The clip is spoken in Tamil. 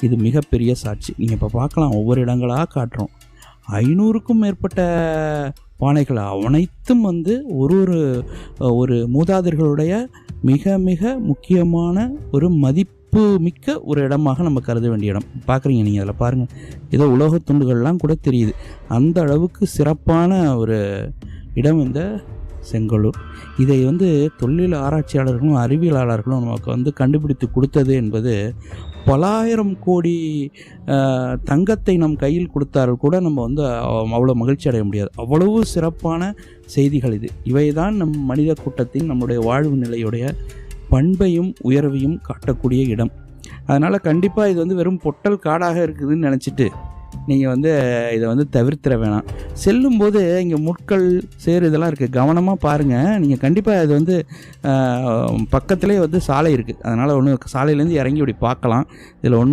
இது மிகப்பெரிய சாட்சி. நீங்கள் இப்போ பார்க்கலாம், ஒவ்வொரு இடங்களாக காட்டுறோம். 500க்கும் மேற்பட்ட பானைகள் அனைத்தும் வந்து ஒரு மூதாதையர்களுடைய மிக மிக முக்கியமான ஒரு மதிப்பு மிக்க ஒரு இடமாக நம்ம கருத வேண்டிய இடம். பார்க்குறீங்க நீங்கள், அதில் பாருங்கள், ஏதோ உலோக துண்டுகள்லாம் கூட தெரியுது. அந்த அளவுக்கு சிறப்பான ஒரு இடம் இந்த செங்கோலூர். இதை வந்து தொல்லியல் ஆராய்ச்சியாளர்களும் அறிவியலாளர்களும் நமக்கு வந்து கண்டுபிடித்து கொடுத்தது என்பது, பலாயிரம் கோடி தங்கத்தை நம் கையில் கொடுத்தார்கள் கூட நம்ம வந்து அவ்வளோ மகிழ்ச்சி அடைய முடியாது. அவ்வளவு சிறப்பான செய்திகள் இது. இவை தான் நம் மனித கூட்டத்தின் நம்முடைய வாழ்வு நிலையுடைய பண்பையும் உயர்வையும் காட்டக்கூடிய இடம். அதனால் கண்டிப்பாக இது வந்து வெறும் பொட்டல் காடாக இருக்குதுன்னு நினச்சிட்டு நீங்கள் வந்து இதை வந்து தவிர்த்திட வேணாம். செல்லும்போது இங்கே முட்கள், சேறு இதெல்லாம் இருக்குது, கவனமாக பாருங்கள். நீங்கள் கண்டிப்பாக இது வந்து பக்கத்துலேயே வந்து சாலை இருக்குது. அதனால் ஒன்று சாலையிலேருந்து இறங்கி இப்படி பார்க்கலாம். இதில் ஒன்றும்